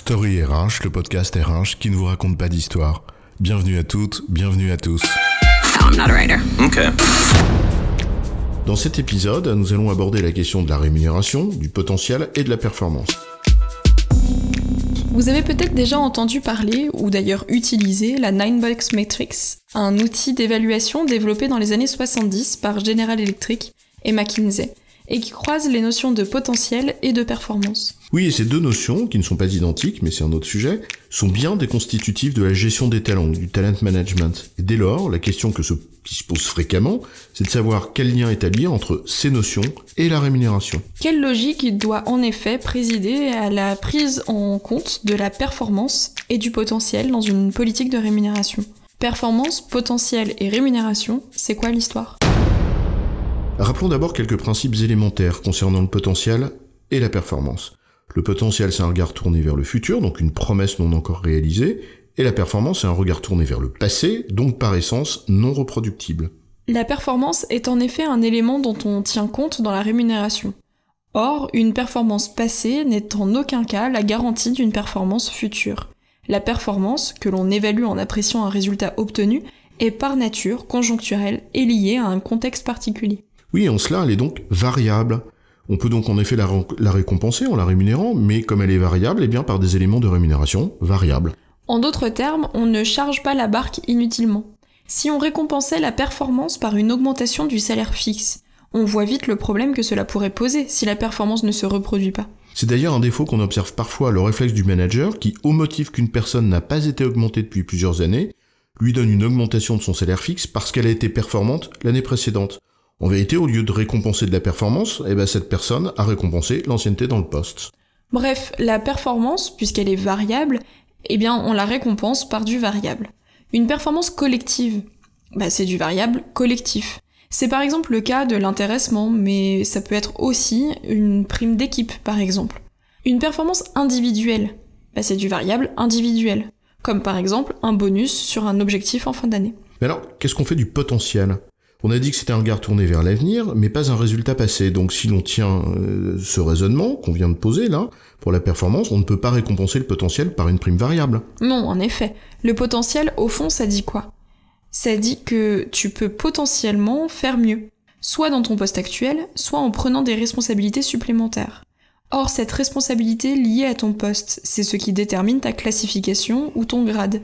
Story RH, le podcast RH qui ne vous raconte pas d'histoire. Bienvenue à toutes, bienvenue à tous. No, I'm not a writer. Okay. Dans cet épisode, nous allons aborder la question de la rémunération, du potentiel et de la performance. Vous avez peut-être déjà entendu parler, ou d'ailleurs utilisé, la 9-Box Matrix, un outil d'évaluation développé dans les années 70 par General Electric et McKinsey, et qui croise les notions de potentiel et de performance. Oui, et ces deux notions, qui ne sont pas identiques, mais c'est un autre sujet, sont bien des constitutifs de la gestion des talents, du talent management. Et dès lors, la question qui se pose fréquemment, c'est de savoir quel lien établir entre ces notions et la rémunération. Quelle logique doit en effet présider à la prise en compte de la performance et du potentiel dans une politique de rémunération ? Performance, potentiel et rémunération, c'est quoi l'histoire ? Rappelons d'abord quelques principes élémentaires concernant le potentiel et la performance. Le potentiel, c'est un regard tourné vers le futur, donc une promesse non encore réalisée, et la performance, c'est un regard tourné vers le passé, donc par essence non reproductible. La performance est en effet un élément dont on tient compte dans la rémunération. Or, une performance passée n'est en aucun cas la garantie d'une performance future. La performance, que l'on évalue en appréciant un résultat obtenu, est par nature conjoncturelle et liée à un contexte particulier. Oui, en cela, elle est donc variable. On peut donc en effet la récompenser en la rémunérant, mais comme elle est variable, eh bien par des éléments de rémunération variables. En d'autres termes, on ne charge pas la barque inutilement. Si on récompensait la performance par une augmentation du salaire fixe, on voit vite le problème que cela pourrait poser si la performance ne se reproduit pas. C'est d'ailleurs un défaut qu'on observe parfois, le réflexe du manager qui, au motif qu'une personne n'a pas été augmentée depuis plusieurs années, lui donne une augmentation de son salaire fixe parce qu'elle a été performante l'année précédente. En vérité, au lieu de récompenser de la performance, cette personne a récompensé l'ancienneté dans le poste. Bref, la performance, puisqu'elle est variable, on la récompense par du variable. Une performance collective, c'est du variable collectif. C'est par exemple le cas de l'intéressement, mais ça peut être aussi une prime d'équipe, par exemple. Une performance individuelle, c'est du variable individuel, comme par exemple un bonus sur un objectif en fin d'année. Mais alors, qu'est-ce qu'on fait du potentiel ? On a dit que c'était un regard tourné vers l'avenir, mais pas un résultat passé. Donc si l'on tient ce raisonnement qu'on vient de poser là, pour la performance, on ne peut pas récompenser le potentiel par une prime variable. Non, en effet. Le potentiel, au fond, ça dit quoi ? Ça dit que tu peux potentiellement faire mieux, soit dans ton poste actuel, soit en prenant des responsabilités supplémentaires. Or, cette responsabilité liée à ton poste, c'est ce qui détermine ta classification ou ton grade,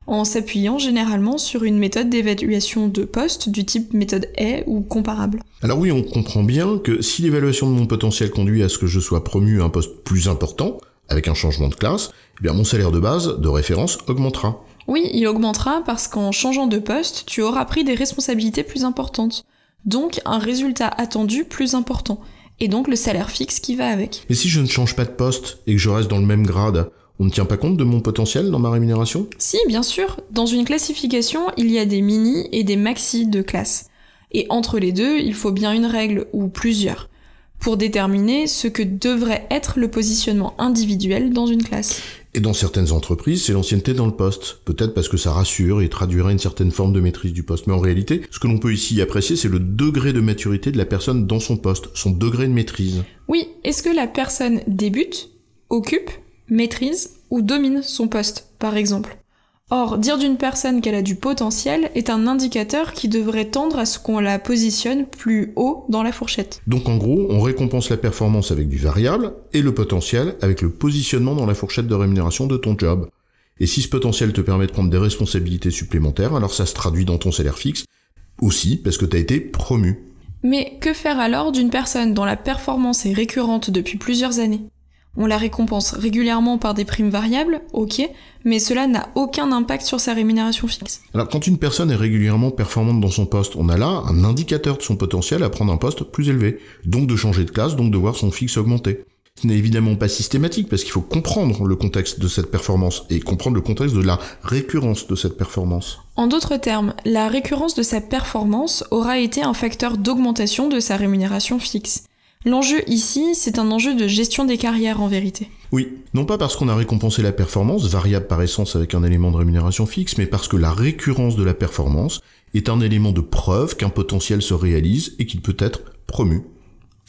en s'appuyant généralement sur une méthode d'évaluation de poste du type méthode A ou comparable. Alors oui, on comprend bien que si l'évaluation de mon potentiel conduit à ce que je sois promu à un poste plus important, avec un changement de classe, mon salaire de base, de référence, augmentera. Oui, il augmentera parce qu'en changeant de poste, tu auras pris des responsabilités plus importantes, donc un résultat attendu plus important, et donc le salaire fixe qui va avec. Et si je ne change pas de poste et que je reste dans le même grade, on ne tient pas compte de mon potentiel dans ma rémunération ? Si, bien sûr. Dans une classification, il y a des mini et des maxi de classe. Et entre les deux, il faut bien une règle, ou plusieurs, pour déterminer ce que devrait être le positionnement individuel dans une classe. Et dans certaines entreprises, c'est l'ancienneté dans le poste. Peut-être parce que ça rassure et traduirait une certaine forme de maîtrise du poste. Mais en réalité, ce que l'on peut ici apprécier, c'est le degré de maturité de la personne dans son poste, son degré de maîtrise. Oui, est-ce que la personne débute, occupe, maîtrise ou domine son poste, par exemple. Or, dire d'une personne qu'elle a du potentiel est un indicateur qui devrait tendre à ce qu'on la positionne plus haut dans la fourchette. Donc en gros, on récompense la performance avec du variable et le potentiel avec le positionnement dans la fourchette de rémunération de ton job. Et si ce potentiel te permet de prendre des responsabilités supplémentaires, alors ça se traduit dans ton salaire fixe, aussi parce que tu as été promu. Mais que faire alors d'une personne dont la performance est récurrente depuis plusieurs années ? On la récompense régulièrement par des primes variables, ok, mais cela n'a aucun impact sur sa rémunération fixe. Alors quand une personne est régulièrement performante dans son poste, on a là un indicateur de son potentiel à prendre un poste plus élevé, donc de changer de classe, donc de voir son fixe augmenter. Ce n'est évidemment pas systématique parce qu'il faut comprendre le contexte de cette performance et comprendre le contexte de la récurrence de cette performance. En d'autres termes, la récurrence de sa performance aura été un facteur d'augmentation de sa rémunération fixe. L'enjeu ici, c'est un enjeu de gestion des carrières en vérité. Oui, non pas parce qu'on a récompensé la performance, variable par essence avec un élément de rémunération fixe, mais parce que la récurrence de la performance est un élément de preuve qu'un potentiel se réalise et qu'il peut être promu.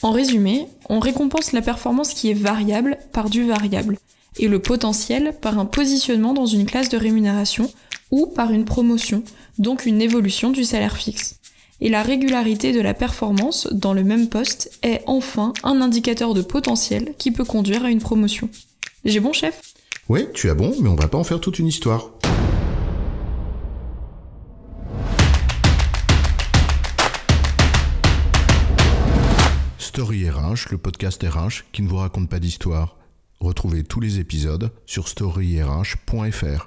En résumé, on récompense la performance qui est variable par du variable. et le potentiel par un positionnement dans une classe de rémunération ou par une promotion, donc une évolution du salaire fixe. Et la régularité de la performance dans le même poste est enfin un indicateur de potentiel qui peut conduire à une promotion. J'ai bon, chef ? Ouais, tu as bon, mais on va pas en faire toute une histoire. Story RH, le podcast RH qui ne vous raconte pas d'histoire. Retrouvez tous les épisodes sur storyrh.fr.